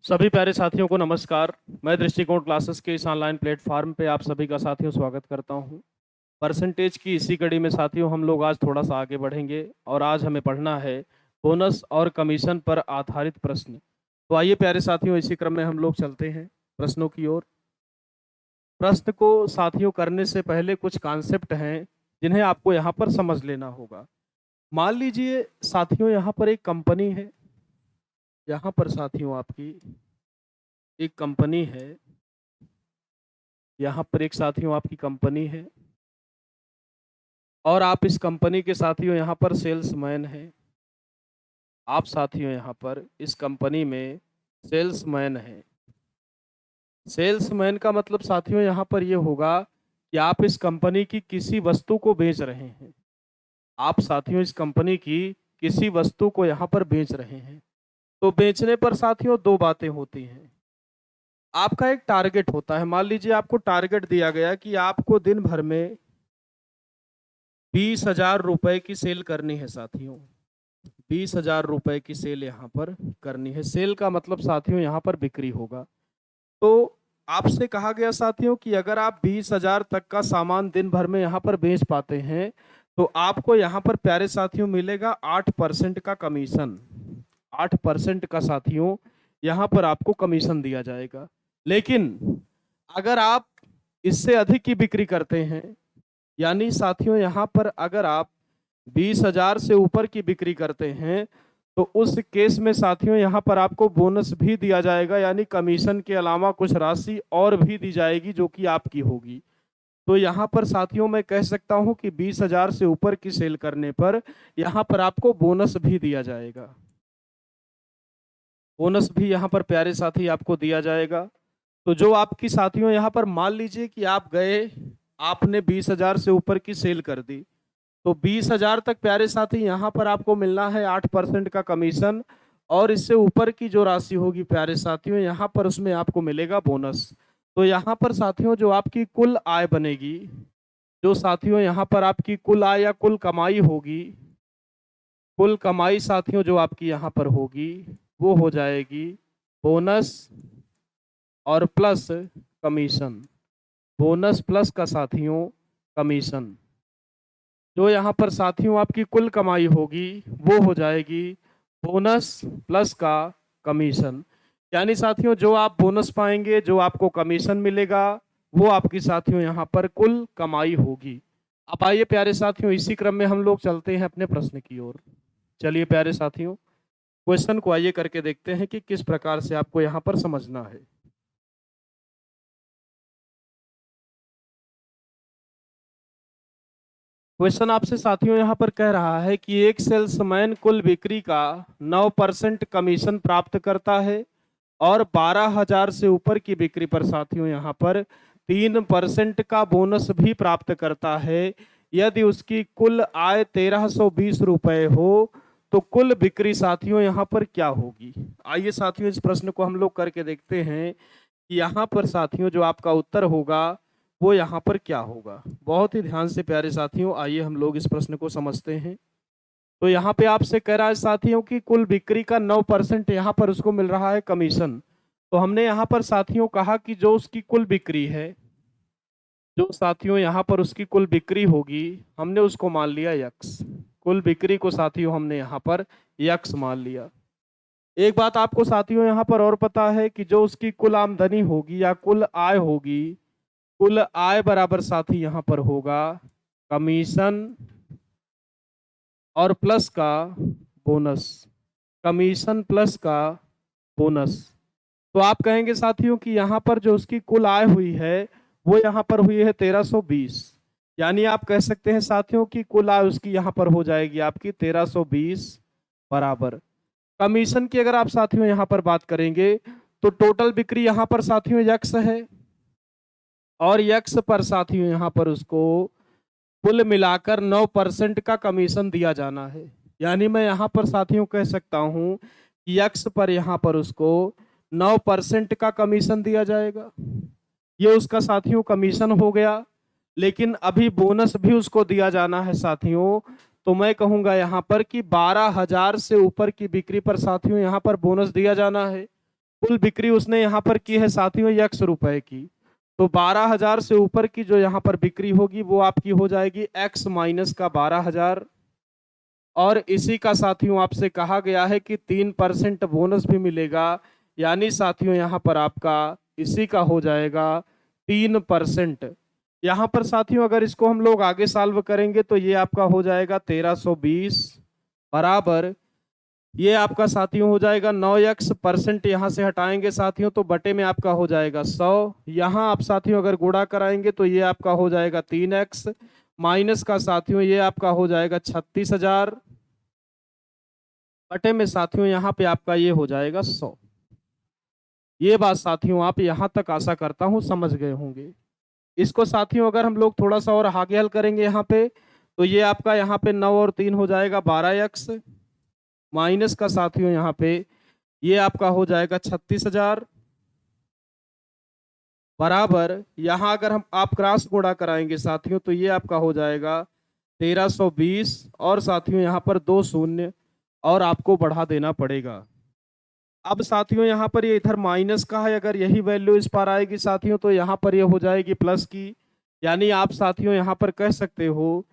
सभी प्यारे साथियों को नमस्कार। मैं दृष्टिकोण क्लासेस के इस ऑनलाइन प्लेटफॉर्म पे आप सभी का साथियों स्वागत करता हूं। परसेंटेज की इसी कड़ी में साथियों हम लोग आज थोड़ा सा आगे बढ़ेंगे और आज हमें पढ़ना है बोनस और कमीशन पर आधारित प्रश्न। तो आइए प्यारे साथियों, इसी क्रम में हम लोग चलते हैं प्रश्नों की ओर। प्रश्न को साथियों करने से पहले कुछ कॉन्सेप्ट हैं जिन्हें आपको यहाँ पर समझ लेना होगा। मान लीजिए साथियों, यहाँ पर एक कंपनी है। यहाँ पर साथियों आपकी एक कंपनी है। यहाँ पर एक साथियों आपकी कंपनी है और आप इस कंपनी के साथियों यहाँ पर सेल्समैन हैं। आप साथियों यहाँ पर इस कंपनी में सेल्समैन हैं। सेल्समैन का मतलब साथियों यहाँ पर ये होगा कि आप इस कंपनी की किसी वस्तु को बेच रहे हैं। आप साथियों इस कंपनी की किसी वस्तु को यहाँ पर बेच रहे हैं। तो बेचने पर साथियों दो बातें होती हैं। आपका एक टारगेट होता है। मान लीजिए आपको टारगेट दिया गया कि आपको दिन भर में 20,000 रुपए की सेल करनी है साथियों। 20,000 रुपए की सेल यहाँ पर करनी है। सेल का मतलब साथियों यहाँ पर बिक्री होगा। तो आपसे कहा गया साथियों कि अगर आप 20,000 तक का सामान दिन भर में यहाँ पर बेच पाते हैं तो आपको यहाँ पर प्यारे साथियों मिलेगा 8% का कमीशन। 8% का साथियों यहाँ पर आपको कमीशन दिया जाएगा। लेकिन अगर आप इससे अधिक की बिक्री करते हैं, यानी साथियों यहाँ पर अगर आप 20,000 से ऊपर की बिक्री करते हैं तो उस केस में साथियों यहाँ पर आपको बोनस भी दिया जाएगा, यानी कमीशन के अलावा कुछ राशि और भी दी जाएगी जो कि आपकी होगी। तो यहाँ पर साथियों मैं कह सकता हूँ कि 20,000 से ऊपर की सेल करने पर यहाँ पर आपको बोनस भी दिया जाएगा। बोनस भी यहाँ पर प्यारे साथी आपको दिया जाएगा। तो जो आपकी साथियों यहाँ पर मान लीजिए कि आप गए, आपने 20,000 से ऊपर की सेल कर दी, तो 20,000 तक प्यारे साथी यहाँ पर आपको मिलना है 8% का कमीशन और इससे ऊपर की जो राशि होगी प्यारे साथियों यहाँ पर उसमें आपको मिलेगा बोनस। तो यहाँ पर साथियों जो आपकी कुल आय बनेगी, जो साथियों यहाँ पर आपकी कुल आय या कुल कमाई होगी, कुल कमाई साथियों जो आपकी यहाँ पर होगी वो हो जाएगी बोनस और प्लस कमीशन। बोनस प्लस का साथियों कमीशन। जो यहाँ पर साथियों आपकी कुल कमाई होगी वो हो जाएगी बोनस प्लस का कमीशन। यानी साथियों जो आप बोनस पाएंगे, जो आपको कमीशन मिलेगा, वो आपकी साथियों यहाँ पर कुल कमाई होगी। अब आइए प्यारे साथियों, इसी क्रम में हम लोग चलते हैं अपने प्रश्न की ओर। चलिए प्यारे साथियों, क्वेश्चन को आइए करके देखते हैं कि किस प्रकार से आपको यहाँ पर समझना है। क्वेश्चन आपसे साथियों यहाँ पर कह रहा है कि एक सेल्समैन कुल बिक्री का 9% कमीशन प्राप्त करता है और 12,000 से ऊपर की बिक्री पर साथियों यहाँ पर 3% का बोनस भी प्राप्त करता है। यदि उसकी कुल आय 1,320 रुपए हो तो कुल बिक्री साथियों यहाँ पर क्या होगी। आइए साथियों इस प्रश्न को हम लोग करके देखते हैं कि यहाँ पर साथियों जो आपका उत्तर होगा वो यहाँ पर क्या होगा। बहुत ही ध्यान से प्यारे साथियों आइए हम लोग इस प्रश्न को समझते हैं। तो यहाँ पे आपसे कह रहा है साथियों की कुल बिक्री का 9% यहाँ पर उसको मिल रहा है कमीशन। तो हमने यहाँ पर साथियों कहा कि जो उसकी कुल बिक्री है, जो साथियों यहाँ पर उसकी कुल बिक्री होगी, हमने उसको मान लिया यक्स। कुल बिक्री को साथियों हमने यहाँ पर यक्स मान लिया। एक बात आपको साथियों यहाँ पर और पता है कि जो उसकी कुल आमदनी होगी या कुल आय होगी, कुल आय बराबर साथी यहाँ पर होगा कमीशन और प्लस का बोनस। कमीशन प्लस का बोनस। तो आप कहेंगे साथियों कि यहाँ पर जो उसकी कुल आय हुई है वो यहाँ पर हुई है 1,320। यानी आप कह सकते हैं साथियों कि कुल आय उसकी यहाँ पर हो जाएगी आपकी 1,320 बराबर। कमीशन की अगर आप साथियों यहाँ पर बात करेंगे तो टोटल बिक्री यहाँ पर साथियों यक्स है और यक्स पर साथियों यहाँ पर उसको कुल मिलाकर 9% का कमीशन दिया जाना है। यानी मैं यहाँ पर साथियों कह सकता हूँ कि यक्स पर यहाँ पर उसको 9% का कमीशन दिया जाएगा। ये उसका साथियों कमीशन हो गया। लेकिन अभी बोनस भी उसको दिया जाना है साथियों। तो मैं कहूँगा यहाँ पर कि 12,000 से ऊपर की बिक्री पर साथियों यहाँ पर बोनस दिया जाना है। कुल बिक्री उसने यहाँ पर की है साथियों x रुपए की। तो 12,000 से ऊपर की जो यहाँ पर बिक्री होगी वो आपकी हो जाएगी x माइनस का 12,000। और इसी का साथियों आपसे कहा गया है कि 3% बोनस भी मिलेगा, यानी साथियों यहाँ पर आपका इसी का हो जाएगा 3%। यहाँ पर साथियों अगर इसको हम लोग आगे सॉल्व करेंगे तो ये आपका हो जाएगा 1320 बराबर, ये आपका साथियों हो जाएगा 9x परसेंट, यहाँ से हटाएंगे साथियों तो बटे में आपका हो जाएगा 100। यहाँ आप साथियों अगर गुणा कराएंगे तो ये आपका हो जाएगा 3x माइनस का साथियों ये आपका हो जाएगा 36,000 बटे में साथियों यहाँ पे आपका ये हो जाएगा 100। ये बात साथियों आप यहाँ तक आशा करता हूँ समझ गए होंगे। इसको साथियों अगर हम लोग थोड़ा सा और आगे हल करेंगे यहाँ पे तो ये आपका यहाँ पे 9 और 3 हो जाएगा 12x माइनस का साथियों यहाँ पे ये आपका हो जाएगा 36,000 बराबर, यहाँ अगर हम आप क्रॉस गुणा कराएंगे साथियों तो ये आपका हो जाएगा 1320 और साथियों यहाँ पर 2 शून्य और आपको बढ़ा देना पड़ेगा। अब साथियों यहाँ पर ये इधर माइनस का है, अगर यही वैल्यू इस पर आएगी साथियों तो यहाँ पर ये हो जाएगी प्लस की, यानी आप साथियों यहाँ पर कह सकते हो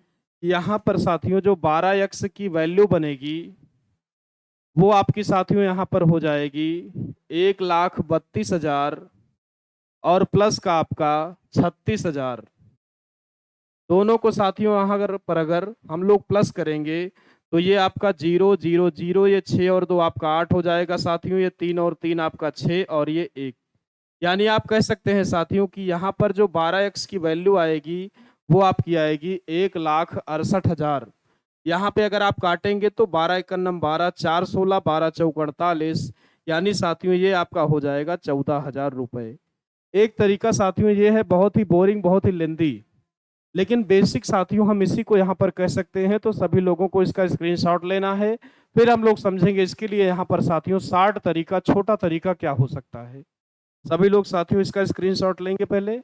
कि यहाँ पर साथियों जो 12x की वैल्यू बनेगी वो आपकी साथियों यहाँ पर हो जाएगी 1,32,000 और प्लस का आपका 36,000। दोनों को साथियों यहाँ अगर हम लोग प्लस करेंगे तो ये आपका 0 0 0 ये 6 और 2 आपका 8 हो जाएगा साथियों, ये 3 और 3 आपका 6 और ये 1, यानी आप कह सकते हैं साथियों कि यहाँ पर जो 12x की वैल्यू आएगी वो आपकी आएगी 1,68,000। यहाँ पे अगर आप काटेंगे तो 12 एकन्नम 12 4 16 12 चौक 48, यानी साथियों ये आपका हो जाएगा 14,000 रुपए। एक तरीका साथियों ये है बहुत ही बोरिंग बहुत ही लेंदी, लेकिन बेसिक साथियों हम इसी को यहाँ पर कह सकते हैं। तो सभी लोगों को इसका स्क्रीनशॉट लेना है, फिर हम लोग समझेंगे इसके लिए यहाँ पर साथियों 60 तरीका छोटा तरीका क्या हो सकता है। सभी लोग साथियों इसका स्क्रीनशॉट लेंगे पहले।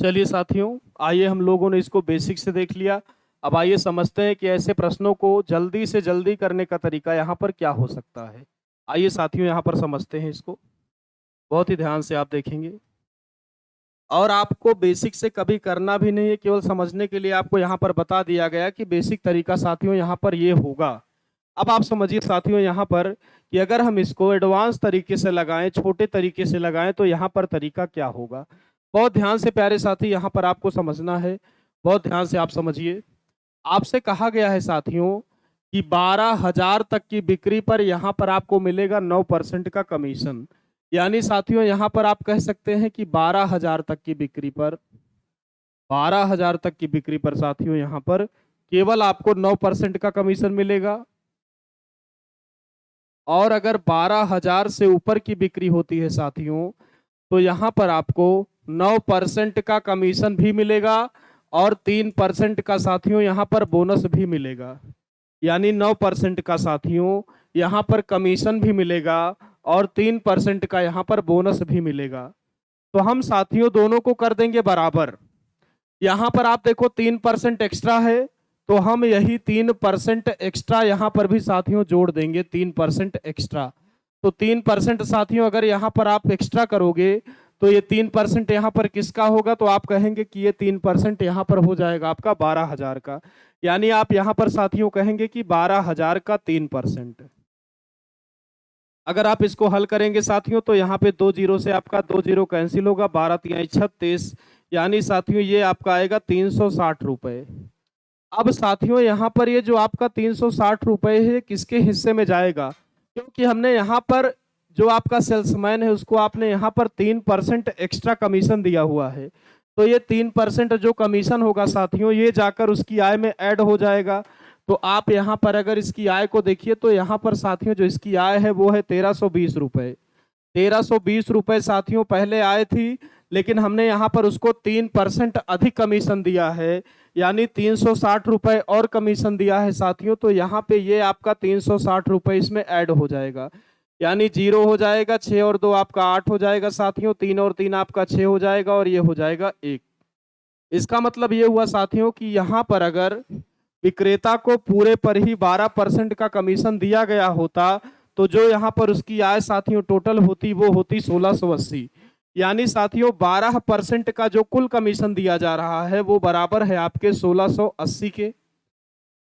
चलिए साथियों, आइए हम लोगों ने इसको बेसिक से देख लिया, अब आइए समझते हैं कि ऐसे प्रश्नों को जल्दी से जल्दी करने का तरीका यहाँ पर क्या हो सकता है। आइए साथियों यहाँ पर समझते हैं इसको, बहुत ही ध्यान से आप देखेंगे और आपको बेसिक से कभी करना भी नहीं है, केवल समझने के लिए आपको यहाँ पर बता दिया गया कि बेसिक तरीका साथियों यहाँ पर ये होगा। अब आप समझिए साथियों यहाँ पर कि अगर हम इसको एडवांस तरीके से लगाएं, छोटे तरीके से लगाएं तो यहाँ पर तरीका क्या होगा। बहुत ध्यान से प्यारे साथी यहाँ पर आपको समझना है, बहुत ध्यान से आप समझिए। आपसे कहा गया है साथियों कि 12,000 तक की बिक्री पर यहाँ पर आपको मिलेगा 9% का कमीशन, यानी साथियों यहाँ पर आप कह सकते हैं कि 12,000 तक की बिक्री पर 12,000 तक की बिक्री पर साथियों यहाँ पर केवल आपको 9% का कमीशन मिलेगा। और अगर 12,000 से ऊपर की बिक्री होती है साथियों तो यहाँ पर आपको 9% का कमीशन भी मिलेगा और 3% का साथियों यहाँ पर बोनस भी मिलेगा, यानी 9% का साथियों यहाँ पर कमीशन भी मिलेगा और 3% का यहाँ पर बोनस भी मिलेगा। तो हम साथियों दोनों को कर देंगे बराबर। यहाँ पर आप देखो 3% एक्स्ट्रा है तो हम यही 3% एक्स्ट्रा यहाँ पर भी साथियों जोड़ देंगे, 3% एक्स्ट्रा। तो 3% साथियों अगर यहाँ पर आप एक्स्ट्रा करोगे तो ये 3% यहाँ पर किसका होगा, तो आप कहेंगे कि ये 3% यहाँ पर हो जाएगा आपका 12,000 का, यानी आप यहाँ पर साथियों कहेंगे कि 12,000 का 3%। अगर आप इसको हल करेंगे साथियों तो यहाँ पे 2 जीरो से आपका 2 जीरो कैंसिल होगा, 12 तिहाई 36, यानी साथियों ये आपका आएगा 360 रुपए। अब साथियों यहाँ पर ये जो आपका 360 रुपए है किसके हिस्से में जाएगा, क्योंकि हमने यहाँ पर जो आपका सेल्समैन है उसको आपने यहाँ पर 3% एक्स्ट्रा कमीशन दिया हुआ है, तो ये 3% जो कमीशन होगा साथियों ये जाकर उसकी आय में ऐड हो जाएगा। तो आप यहाँ पर अगर इसकी आय को देखिए तो यहाँ पर साथियों जो इसकी आय है वो है 1320 रुपए। 1320 रुपए साथियों पहले आए थी, लेकिन हमने यहाँ पर उसको 3% अधिक कमीशन दिया है, यानी 360 रुपए और कमीशन दिया है साथियों। तो यहाँ पे ये आपका 360 रुपए इसमें ऐड हो जाएगा, यानी 0 हो जाएगा, 6 और 2 आपका 8 हो जाएगा साथियों, 3 और 3 आपका 6 हो जाएगा, और ये हो जाएगा 1। इसका मतलब ये हुआ साथियों कि यहाँ पर अगर विक्रेता को पूरे पर ही 12% का कमीशन दिया गया होता, तो जो यहाँ पर उसकी आय साथियों टोटल होती वो होती 1680। यानी साथियों 12% का जो कुल कमीशन दिया जा रहा है वो बराबर है आपके 1680 के।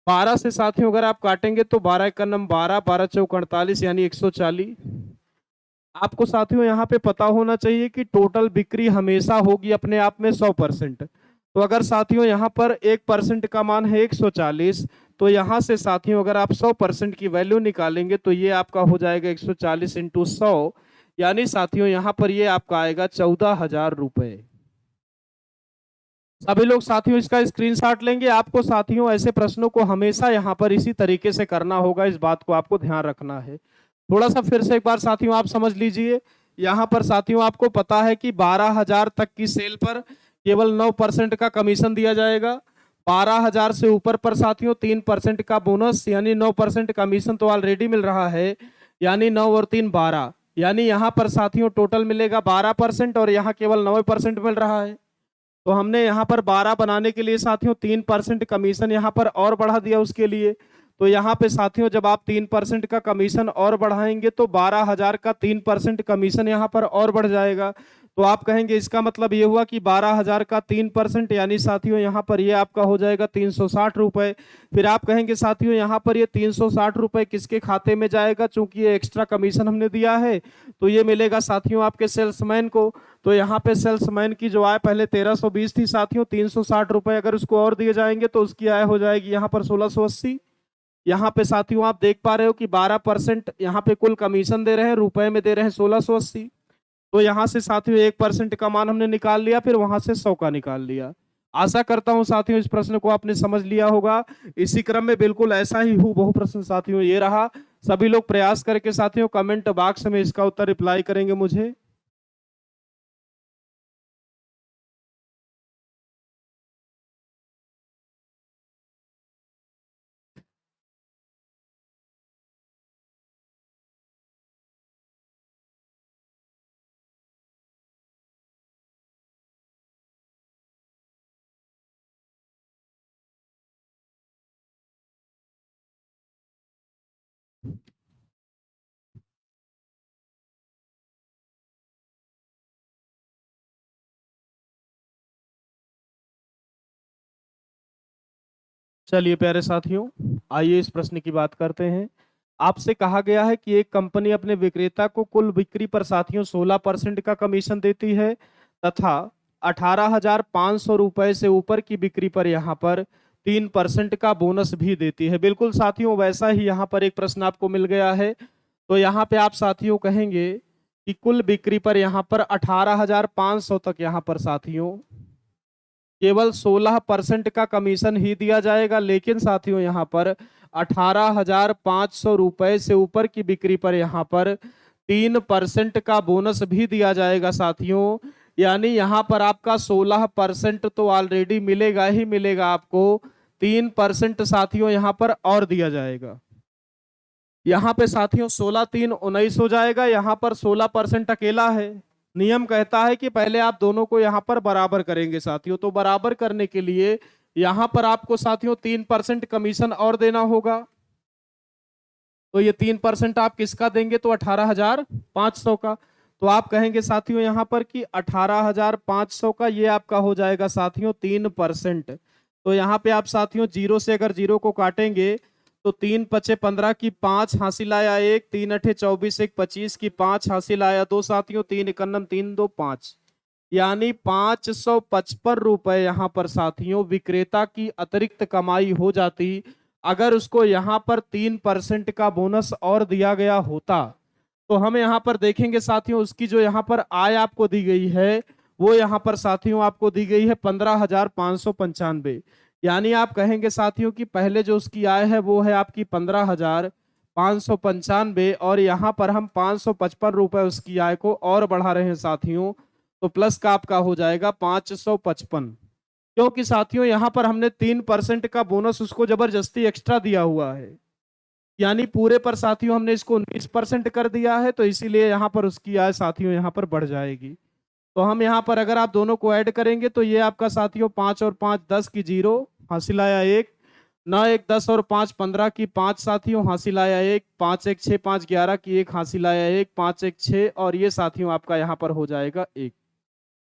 12 से साथियों अगर आप काटेंगे तो 12 एक नम 12, 12 चौक 48, यानी 140। आपको साथियों यहाँ पे पता होना चाहिए कि टोटल बिक्री हमेशा होगी अपने आप में 100%। तो अगर साथियों यहाँ पर 1% का मान है 140, तो यहाँ से साथियों अगर आप 100% की वैल्यू निकालेंगे तो ये आपका हो जाएगा 140 इंटू 100, यानी साथियों यहाँ पर ये आपका आएगा 14,000 रुपए। सभी लोग साथियों इसका स्क्रीनशॉट लेंगे। आपको साथियों ऐसे प्रश्नों को हमेशा यहाँ पर इसी तरीके से करना होगा, इस बात को आपको ध्यान रखना है। थोड़ा सा फिर से एक बार साथियों आप समझ लीजिए। यहाँ पर साथियों आपको पता है कि 12,000 तक की सेल पर केवल 9% का कमीशन दिया जाएगा। 12,000 से ऊपर पर साथियों 3% का बोनस, यानी 9% कमीशन तो ऑलरेडी मिल रहा है, यानी 9 और 3 12, यानी यहाँ पर साथियों टोटल मिलेगा 12%, और यहाँ केवल 9% मिल रहा है। तो हमने यहाँ पर 12 बनाने के लिए साथियों 3% कमीशन यहाँ पर और बढ़ा दिया उसके लिए। तो यहाँ पे साथियों जब आप 3% का कमीशन और बढ़ाएंगे तो 12,000 का 3% कमीशन यहाँ पर और बढ़ जाएगा। तो आप कहेंगे इसका मतलब ये हुआ कि 12,000 का 3%, यानी साथियों यहाँ पर ये आपका हो जाएगा 360 रुपए। फिर आप कहेंगे साथियों यहाँ पर ये 360 रुपए किसके खाते में जाएगा, चूंकि ये एक्स्ट्रा कमीशन हमने दिया है तो ये मिलेगा साथियों आपके सेल्समैन को। तो यहाँ पे सेल्समैन की जो आय पहले 1320 थी साथियों, 360 रुपए अगर उसको और दिए जाएंगे तो उसकी आय हो जाएगी यहाँ पर 1680। यहाँ पे साथियों आप देख पा रहे हो कि 12% यहाँ पे कुल कमीशन दे रहे हैं, रुपए में दे रहे हैं 1680। तो यहाँ से साथियों 1% का मान हमने निकाल लिया, फिर वहां से 100 का निकाल लिया। आशा करता हूं साथियों इस प्रश्न को आपने समझ लिया होगा। इसी क्रम में बिल्कुल ऐसा ही बहु प्रश्न साथियों ये रहा। सभी लोग प्रयास करके साथियों कमेंट बॉक्स में इसका उत्तर रिप्लाई करेंगे मुझे। चलिए प्यारे साथियों, आइए इस प्रश्न की बात करते हैं। आपसे कहा गया है कि एक कंपनी अपने विक्रेता को कुल बिक्री पर साथियों 16% का कमीशन देती है तथा 18,500 रुपए से ऊपर की बिक्री पर यहाँ पर 3% का बोनस भी देती है। बिल्कुल साथियों वैसा ही यहाँ पर एक प्रश्न आपको मिल गया है। तो यहाँ पे आप साथियों कहेंगे कि कुल बिक्री पर यहाँ पर 18,500 तक यहाँ पर साथियों केवल 16% का कमीशन ही दिया जाएगा, लेकिन साथियों यहाँ पर 18,500 रुपए से ऊपर की बिक्री पर यहाँ पर 3% का बोनस भी दिया जाएगा साथियों। यानी यहाँ पर आपका 16% तो ऑलरेडी मिलेगा ही मिलेगा, आपको 3% साथियों यहाँ पर और दिया जाएगा। यहाँ पे साथियों 16 3 19 हो जाएगा, यहाँ पर 16% अकेला है। नियम कहता है कि पहले आप दोनों को यहाँ पर बराबर करेंगे साथियों। तो बराबर करने के लिए यहाँ पर आपको साथियों 3% कमीशन और देना होगा। तो ये 3% आप किसका देंगे, तो 18,500 का। तो आप कहेंगे साथियों यहाँ पर कि 18,500 का ये आपका हो जाएगा साथियों 3%। तो यहाँ पे आप साथियों 0 से अगर 0 को काटेंगे तो 3 पचे 15 की 5 हासिल आया 1, 3 अठे 24, 1 25 की 5 हासिल आया 2 साथियों, 3 इकन्नम 3 2 5, यानी 555 रुपए यहाँ पर साथियों विक्रेता की अतिरिक्त कमाई हो जाती अगर उसको यहाँ पर 3% का बोनस और दिया गया होता। तो हम यहाँ पर देखेंगे साथियों उसकी जो यहाँ पर आय आपको दी गई है वो यहाँ पर साथियों आपको दी गई है 15,595। यानी आप कहेंगे साथियों कि पहले जो उसकी आय है वो है आपकी 15,595 595 और यहाँ पर हम 555 रुपए उसकी आय को और बढ़ा रहे हैं साथियों, तो प्लस का आपका हो जाएगा 555। क्योंकि साथियों यहाँ पर हमने 3% का बोनस उसको जबरदस्ती एक्स्ट्रा दिया हुआ है, यानी पूरे पर साथियों हमने इसको 19% कर दिया है, तो इसीलिए यहाँ पर उसकी आय साथियों यहाँ पर बढ़ जाएगी। तो हम यहाँ पर अगर आप दोनों को ऐड करेंगे तो ये आपका साथियों 5 और 5 10 की 0 हासिल आया 1, 9 1 10 और 5 15 की 5 साथियों हासिल आया 1, 5 1 6 5 11 की 1 हासिल आया 1, 5 1 6 और ये साथियों आपका यहाँ पर हो जाएगा 1।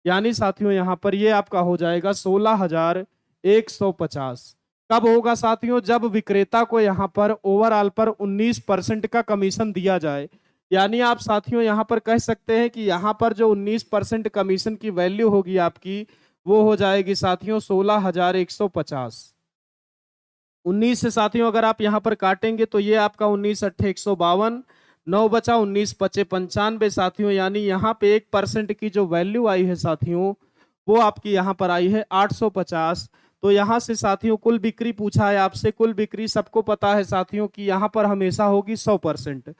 यानी साथियों यहाँ पर ये आपका हो जाएगा 16,150। कब होगा साथियों? जब विक्रेता को यहाँ पर ओवरऑल पर 19% का कमीशन दिया जाए। यानी आप साथियों यहाँ पर कह सकते हैं कि यहाँ पर जो 19% कमीशन की वैल्यू होगी आपकी, वो हो जाएगी साथियों 16,150। 19 से साथियों अगर आप यहाँ पर काटेंगे तो ये आपका 19 अट्ठे 152, 9 बचा 19 पचे 95 साथियों, यानी यहाँ पे 1% की जो वैल्यू आई है साथियों, वो आपकी यहाँ पर आई है 850। तो यहाँ से साथियों कुल बिक्री पूछा है आपसे, कुल बिक्री सबको पता है साथियों कि यहाँ पर हमेशा होगी 100%।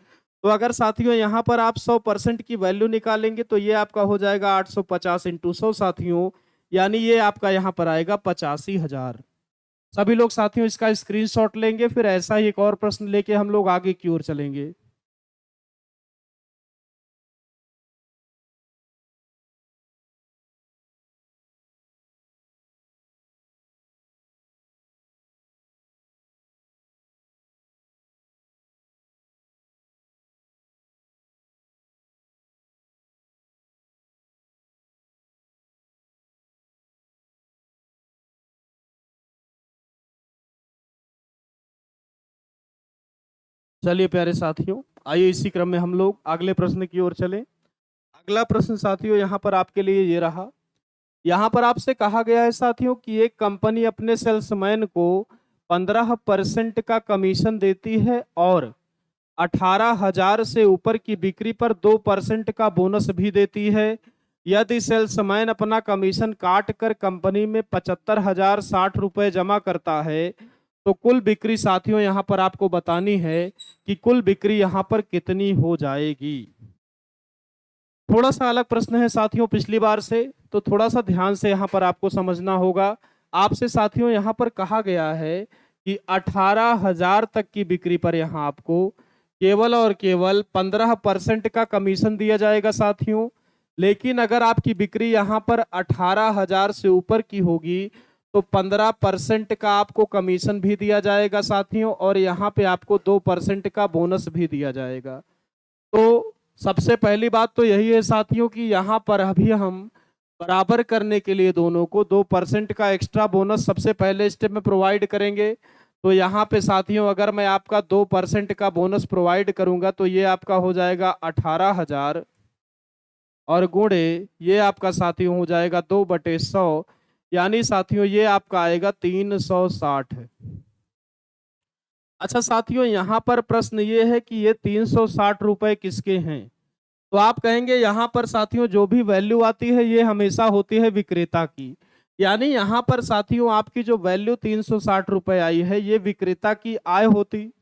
तो अगर साथियों यहाँ पर आप 100% की वैल्यू निकालेंगे तो ये आपका हो जाएगा 850 इंटू 100 साथियों, यानी ये आपका यहाँ पर आएगा 85,000। सभी लोग साथियों इसका स्क्रीनशॉट लेंगे, फिर ऐसा ही एक और प्रश्न लेके हम लोग आगे की ओर चलेंगे। चलिए प्यारे साथियों, आइए इसी क्रम में हम लोग अगले प्रश्न की ओर चलें। अगला प्रश्न साथियों यहाँ पर आपके लिए ये रहा। यहाँ पर आपसे कहा गया है साथियों कि एक कंपनी अपने सेल्समैन को 15% का कमीशन देती है और 18,000 से ऊपर की बिक्री पर 2% का बोनस भी देती है। यदि सेल्समैन अपना कमीशन काट कर कंपनी में 75,060 रुपए जमा करता है तो कुल बिक्री साथियों यहाँ पर आपको बतानी है कि कुल बिक्री यहाँ पर कितनी हो जाएगी। थोड़ा सा अलग प्रश्न है साथियों पिछली बार से, तो थोड़ा सा ध्यान से यहाँ पर आपको समझना होगा। आपसे साथियों यहाँ पर कहा गया है कि 18,000 तक की बिक्री पर यहाँ आपको केवल और केवल 15% का कमीशन दिया जाएगा साथियों। लेकिन अगर आपकी बिक्री यहाँ पर 18,000 से ऊपर की होगी तो 15% का आपको कमीशन भी दिया जाएगा साथियों, और यहाँ पे आपको 2% का बोनस भी दिया जाएगा। तो सबसे पहली बात तो यही है साथियों कि यहाँ पर अभी हम बराबर करने के लिए दोनों को 2% का एक्स्ट्रा बोनस सबसे पहले स्टेप में प्रोवाइड करेंगे। तो यहाँ पे साथियों अगर मैं आपका 2% का बोनस प्रोवाइड करूंगा तो ये आपका हो जाएगा 18,000 और गुणे ये आपका साथियों हो जाएगा 2/100, यानी साथियों ये आपका आएगा 360। अच्छा साथियों यहाँ पर प्रश्न ये है कि ये 360 रुपए किसके हैं? तो आप कहेंगे यहाँ पर साथियों जो भी वैल्यू आती है ये हमेशा होती है विक्रेता की। यानी यहाँ पर साथियों आपकी जो वैल्यू 360 रुपए आई है ये विक्रेता की आय होती।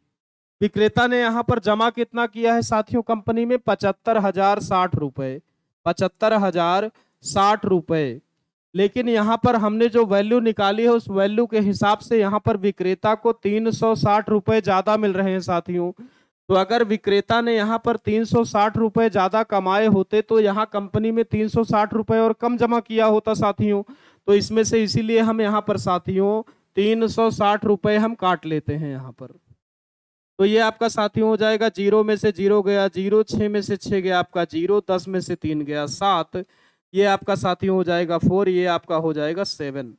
विक्रेता ने यहाँ पर जमा कितना किया है साथियों कंपनी में? 75,060 रुपए, 75,060 रुपए। लेकिन यहाँ पर हमने जो वैल्यू निकाली है उस वैल्यू के हिसाब से यहाँ पर विक्रेता को 360 रुपए ज्यादा मिल रहे हैं साथियों। तो अगर विक्रेता ने यहाँ पर 360 रुपए ज्यादा कमाए होते तो यहाँ कंपनी में 360 रुपए और कम जमा किया होता साथियों। तो इसमें से इसीलिए हम यहाँ पर साथियों 360 रुपए हम काट लेते हैं यहाँ पर। तो ये आपका साथियों हो जाएगा 0 में से 0 गया 0, 6 में से 6 गया आपका 0, 10 में से 3 गया 7, ये आपका साथियों हो जाएगा 4, ये आपका हो जाएगा 7।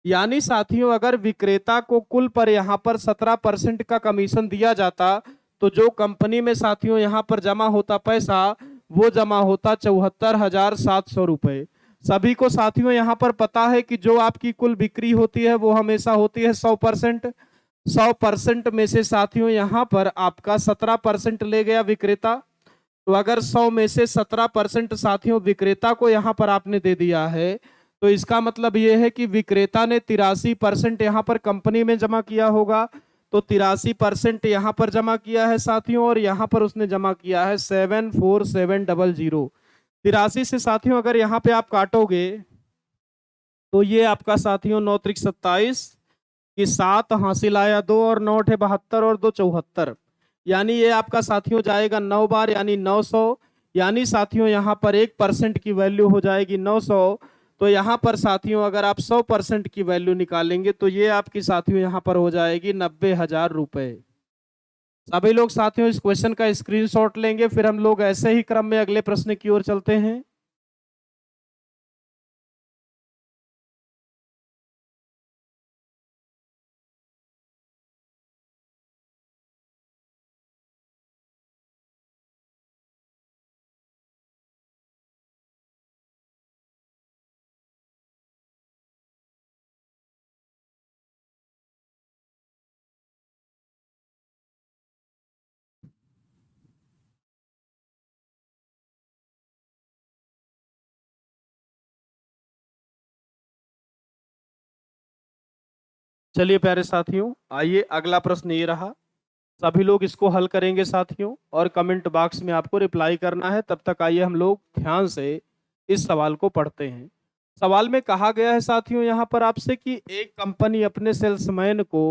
यानी साथियों अगर विक्रेता को कुल पर यहाँ पर 17% का कमीशन दिया जाता तो जो कंपनी में साथियों यहाँ पर जमा होता पैसा वो जमा होता 74,700 रुपए। सभी को साथियों यहाँ पर पता है कि जो आपकी कुल बिक्री होती है वो हमेशा होती है 100%। 100% में से साथियों यहाँ पर आपका 17% ले गया विक्रेता। तो अगर 100 में से 17% साथियों विक्रेता को यहाँ पर आपने दे दिया है तो इसका मतलब ये है कि विक्रेता ने 83% यहाँ पर कंपनी में जमा किया होगा। तो 83% यहाँ पर जमा किया है साथियों, और यहाँ पर उसने जमा किया है 74700। 83 से साथियों अगर यहाँ पे आप काटोगे तो ये आपका साथियों 9 त्रिक 27 की 7 हासिल आया 2 और 9 अठे 72 और 2 74, यानी ये आपका साथियों जाएगा 9 बार यानी 900, यानी साथियों यहाँ पर 1% की वैल्यू हो जाएगी 900। तो यहाँ पर साथियों अगर आप 100% की वैल्यू निकालेंगे तो ये आपकी साथियों यहाँ पर हो जाएगी 90,000 रुपए। सभी लोग साथियों इस क्वेश्चन का स्क्रीनशॉट लेंगे, फिर हम लोग ऐसे ही क्रम में अगले प्रश्न की ओर चलते हैं। चलिए प्यारे साथियों, आइए अगला प्रश्न ये रहा। सभी लोग इसको हल करेंगे साथियों, और कमेंट बॉक्स में आपको रिप्लाई करना है। तब तक आइए हम लोग ध्यान से इस सवाल को पढ़ते हैं। सवाल में कहा गया है साथियों यहाँ पर आपसे कि एक कंपनी अपने सेल्समैन को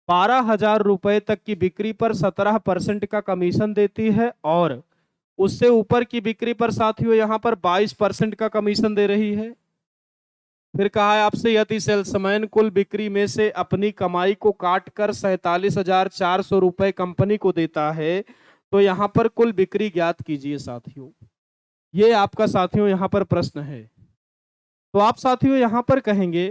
12,000 रुपए तक की बिक्री पर 17% का कमीशन देती है, और उससे ऊपर की बिक्री पर साथियों यहाँ पर 22% का कमीशन दे रही है। फिर कहा है आपसे यदि सेल्समैन कुल बिक्री में से अपनी कमाई को काटकर 47,400 रुपए कंपनी को देता है, तो यहाँ पर कुल बिक्री ज्ञात कीजिए साथियों। ये आपका साथियों यहाँ पर प्रश्न है। तो आप साथियों यहाँ पर कहेंगे,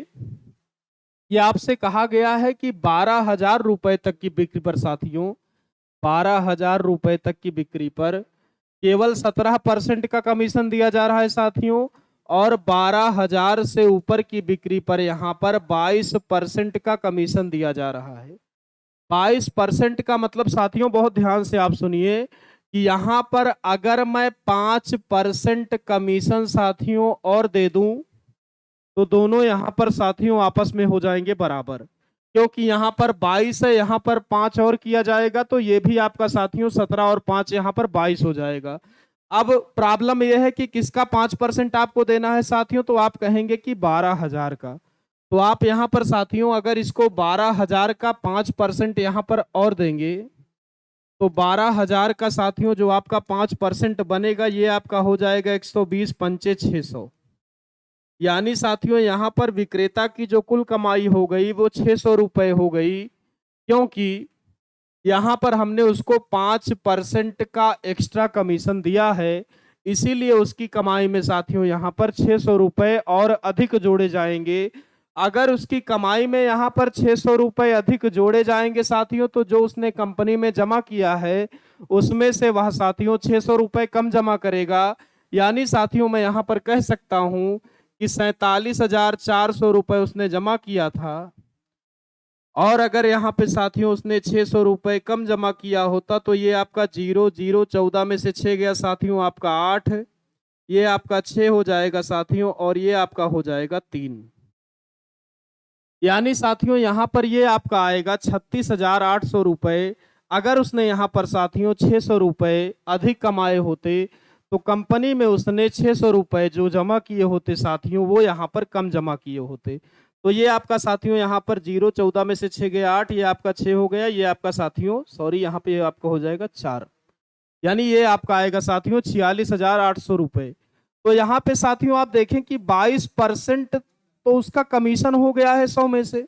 ये आपसे कहा गया है कि 12,000 रुपए तक की बिक्री पर साथियों 12,000 रुपए तक की बिक्री पर केवल 17% का कमीशन दिया जा रहा है साथियों, और 12,000 से ऊपर की बिक्री पर यहाँ पर 22% का कमीशन दिया जा रहा है। 22% का मतलब साथियों बहुत ध्यान से आप सुनिए कि यहाँ पर अगर मैं 5% कमीशन साथियों और दे दूं तो दोनों यहाँ पर साथियों आपस में हो जाएंगे बराबर, क्योंकि यहाँ पर 22 है, यहाँ पर 5 और किया जाएगा तो ये भी आपका साथियों 17 और 5 यहाँ पर 22 हो जाएगा। अब प्रॉब्लम यह है कि किसका 5% आपको देना है साथियों, तो आप कहेंगे कि 12,000 का। तो आप यहाँ पर साथियों अगर इसको 12,000 का 5% यहाँ पर और देंगे तो 12,000 का साथियों जो आपका 5% बनेगा ये आपका हो जाएगा 120 पंचे 600, यानी साथियों यहाँ पर विक्रेता की जो कुल कमाई हो गई वो 600 रुपए हो गई, क्योंकि यहाँ पर हमने उसको 5% का एक्स्ट्रा कमीशन दिया है, इसीलिए उसकी कमाई में साथियों यहाँ पर 600 रुपए और अधिक जोड़े जाएंगे। अगर उसकी कमाई में यहाँ पर 600 रुपए अधिक जोड़े जाएंगे साथियों, तो जो उसने कंपनी में जमा किया है उसमें से वह साथियों 600 रुपए कम जमा करेगा, यानी साथियों मैं यहाँ पर कह सकता हूँ कि 47,400 रुपए उसने जमा किया था, और अगर यहाँ पे साथियों उसने 600 रुपए कम जमा किया होता तो ये आपका 0 0 14 में से 6 गया साथियों आपका 8, ये आपका 6 हो जाएगा साथियों, और ये आपका हो जाएगा 3, यानी साथियों यहाँ पर ये आपका आएगा 36,800 रुपए। अगर उसने यहाँ पर साथियों 600 रुपए अधिक कमाए होते तो कंपनी में उसने 600 रुपए जो जमा किए होते साथियों वो यहाँ पर कम जमा किए होते। तो ये आपका साथियों यहाँ पर 0 14 में से 6 गया 8, ये आपका 6 हो गया, ये आपका साथियों सॉरी यहाँ पे आपका हो जाएगा 4, यानी ये आपका आएगा साथियों 46,800 रुपए। तो यहाँ पे साथियों आप देखें कि 22% तो उसका कमीशन हो गया है 100 में से।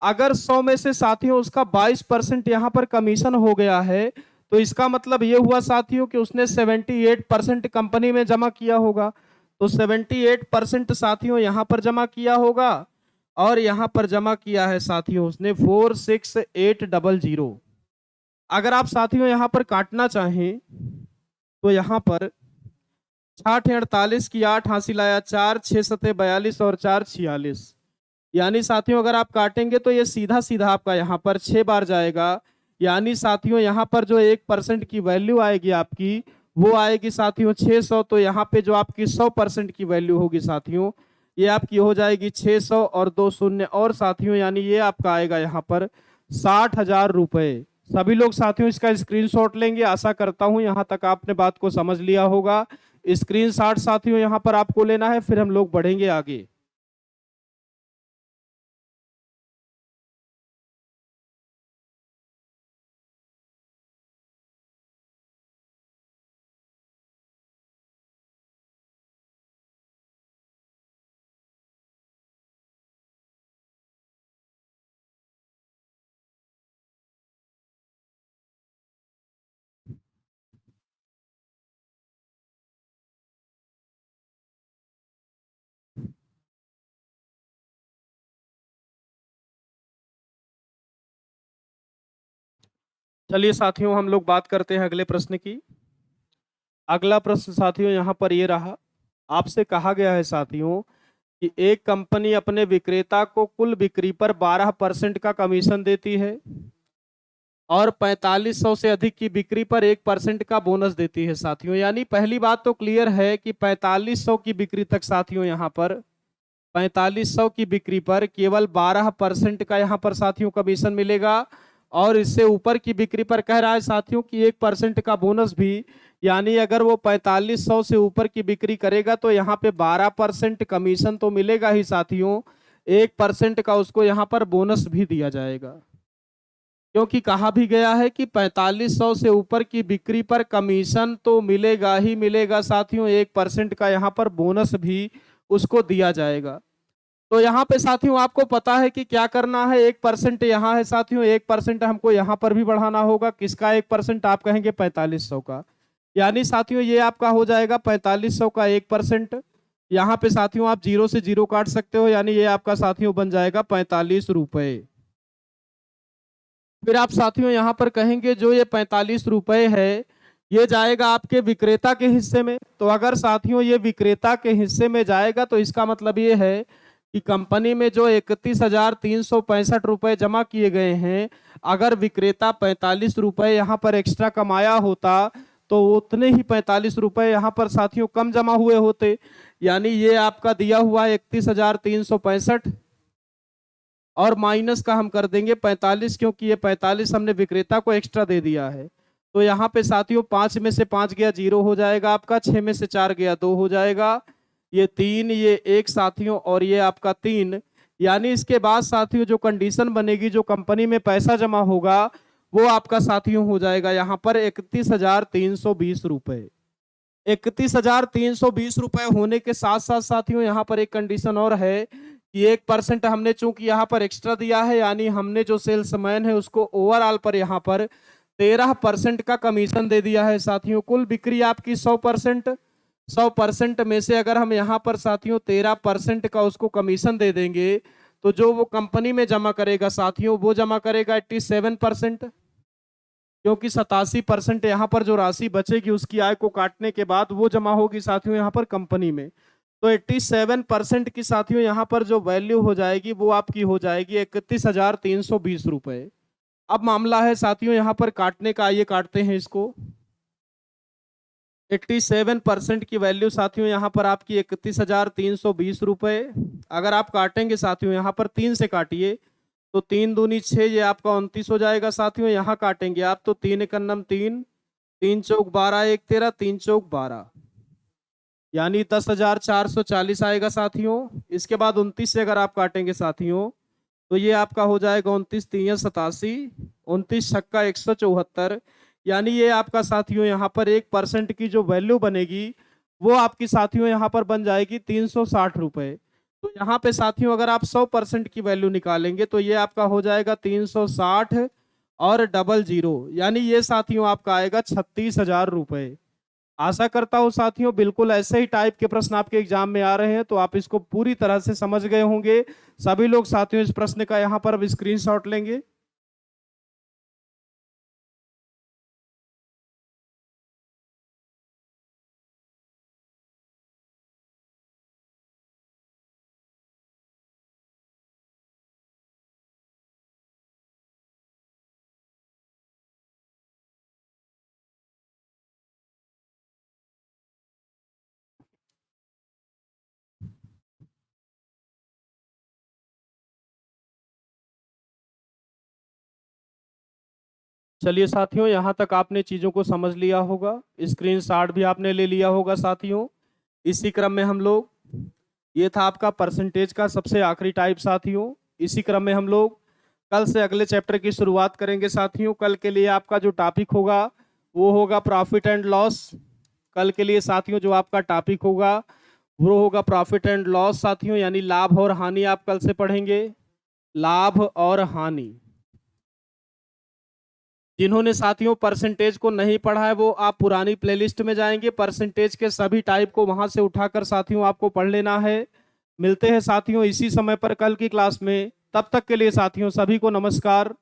अगर 100 में से साथियों उसका 22% यहाँ पर कमीशन हो गया है तो इसका मतलब ये हुआ साथियों कि उसने 78% कंपनी में जमा किया होगा। तो 78% साथियों यहाँ पर जमा किया होगा, और यहाँ पर जमा किया है साथियों उसने 46800। अगर आप साथियों यहाँ पर काटना चाहें तो यहाँ पर 6 48 की 8 हासिल आया 4 6 7 42 और 4 46, यानी साथियों अगर आप काटेंगे तो ये सीधा सीधा आपका यहाँ पर 6 बार जाएगा, यानी साथियों यहाँ पर जो 1% की वैल्यू आएगी आपकी वो आएगी साथियों 600। तो यहाँ पे जो आपकी 100% की वैल्यू होगी साथियों ये आपकी हो जाएगी 600 और 2 शून्य और साथियों, यानी ये आपका आएगा यहाँ पर 60,000 रुपए। सभी लोग साथियों इसका स्क्रीनशॉट लेंगे। आशा करता हूं यहां तक आपने बात को समझ लिया होगा। स्क्रीनशॉट साथियों यहां पर आपको लेना है, फिर हम लोग बढ़ेंगे आगे। चलिए साथियों हम लोग बात करते हैं अगले प्रश्न की। अगला प्रश्न साथियों यहाँ पर ये रहा। आपसे कहा गया है साथियों कि एक कंपनी अपने विक्रेता को कुल बिक्री पर 12% का कमीशन देती है और 4500 से अधिक की बिक्री पर 1% का बोनस देती है साथियों। यानी पहली बात तो क्लियर है कि 4500 की बिक्री तक साथियों यहाँ पर 4500 की बिक्री पर केवल 12% का यहाँ पर साथियों कमीशन मिलेगा और इससे ऊपर की बिक्री पर कह रहा है साथियों कि 1% का बोनस भी। यानी अगर वो 4500 से ऊपर की बिक्री करेगा तो यहाँ पे 12% कमीशन तो मिलेगा ही साथियों, 1% का उसको यहाँ पर बोनस भी दिया जाएगा। क्योंकि कहा भी गया है कि 4500 से ऊपर की बिक्री पर कमीशन तो मिलेगा ही मिलेगा साथियों, 1% का यहाँ पर बोनस भी उसको दिया जाएगा। तो यहाँ पे साथियों आपको पता है कि क्या करना है। 1% यहाँ है साथियों, 1% हमको यहाँ पर भी बढ़ाना होगा। किसका 1%? आप कहेंगे 4500 का। यानी साथियों ये आपका हो जाएगा 4500 का 1%। यहाँ पे साथियों आप जीरो से जीरो काट सकते हो, यानी ये आपका साथियों बन जाएगा 45 रुपए। फिर आप साथियों यहाँ पर कहेंगे जो ये 45 रुपए है ये जाएगा आपके विक्रेता के हिस्से में। तो अगर साथियों ये विक्रेता के हिस्से में जाएगा तो इसका मतलब ये है कि कंपनी में जो 31,365 रुपए जमा किए गए हैं, अगर विक्रेता 45 रुपए यहाँ पर एक्स्ट्रा कमाया होता तो उतने ही 45 रुपए यहाँ पर साथियों कम जमा हुए होते। यानी ये आपका दिया हुआ 31,365 और माइनस का हम कर देंगे 45, क्योंकि ये 45 हमने विक्रेता को एक्स्ट्रा दे दिया है। तो यहाँ पे साथियों 5 में से 5 गया 0 हो जाएगा आपका, 6 में से 4 गया 2 हो जाएगा, ये 3, ये 1 साथियों और ये आपका 3। यानी इसके बाद साथियों जो कंडीशन बनेगी, जो कंपनी में पैसा जमा होगा वो आपका साथियों हो जाएगा यहाँ पर 31,320 रुपए। 31,320 रुपए होने के साथ साथ साथियों यहाँ पर एक कंडीशन और है कि 1% हमने चूंकि यहाँ पर एक्स्ट्रा दिया है, यानी हमने जो सेल्समैन है उसको ओवरऑल पर यहाँ पर 13% का कमीशन दे दिया है साथियों। कुल बिक्री आपकी 100%, 100% में से अगर हम यहाँ पर साथियों 13% का उसको कमीशन दे देंगे तो जो वो कंपनी में जमा करेगा साथियों वो जमा करेगा 87%। क्योंकि 87% यहाँ पर जो राशि बचेगी उसकी आय को काटने के बाद वो जमा होगी साथियों यहाँ पर कंपनी में। तो 87% की साथियों यहाँ पर जो वैल्यू हो जाएगी वो आपकी हो जाएगी 31,320 रुपए। अब मामला है साथियों यहाँ पर काटने का, आइए काटते हैं इसको। 87% की वैल्यू साथियों यहाँ पर आपकी 31,320 रुपए। अगर आप काटेंगे साथियों यहाँ पर 3 से काटिए तो 3 दूनी 6, ये आपका 29 हो जाएगा साथियों। यहाँ काटेंगे आप तो 3 एकन्नम 3, 3 चौक 12, 1 13, 3 चौक 12, यानी 10,440 आएगा साथियों। इसके बाद 29 से अगर आप काटेंगे साथियों तो ये आपका हो जाएगा 29 3 87, 29 छक्का 174। यानी ये आपका साथियों यहाँ पर 1% की जो वैल्यू बनेगी वो आपकी साथियों यहाँ पर बन जाएगी 360 रुपए। तो यहाँ पे साथियों अगर आप 100% की वैल्यू निकालेंगे तो ये आपका हो जाएगा 360 और डबल जीरो, यानी ये साथियों आपका आएगा 36,000 रुपए। आशा करता हूँ साथियों बिल्कुल ऐसे ही टाइप के प्रश्न आपके एग्जाम में आ रहे हैं तो आप इसको पूरी तरह से समझ गए होंगे। सभी लोग साथियों इस प्रश्न का यहाँ पर अब स्क्रीनशॉट लेंगे। चलिए साथियों, यहाँ तक आपने चीज़ों को समझ लिया होगा, स्क्रीनशॉट भी आपने ले लिया होगा साथियों। इसी क्रम में हम लोग, ये था आपका परसेंटेज का सबसे आखिरी टाइप साथियों। इसी क्रम में हम लोग कल से अगले चैप्टर की शुरुआत करेंगे साथियों। कल के लिए आपका जो टॉपिक होगा वो होगा प्रॉफिट एंड लॉस। कल के लिए साथियों जो आपका टॉपिक होगा वो होगा प्रॉफिट एंड लॉस साथियों, यानी लाभ और हानि आप कल से पढ़ेंगे, लाभ और हानि। जिन्होंने साथियों परसेंटेज को नहीं पढ़ा है वो आप पुरानी प्लेलिस्ट में जाएंगे, परसेंटेज के सभी टाइप को वहां से उठाकर साथियों आपको पढ़ लेना है। मिलते हैं साथियों इसी समय पर कल की क्लास में। तब तक के लिए साथियों सभी को नमस्कार।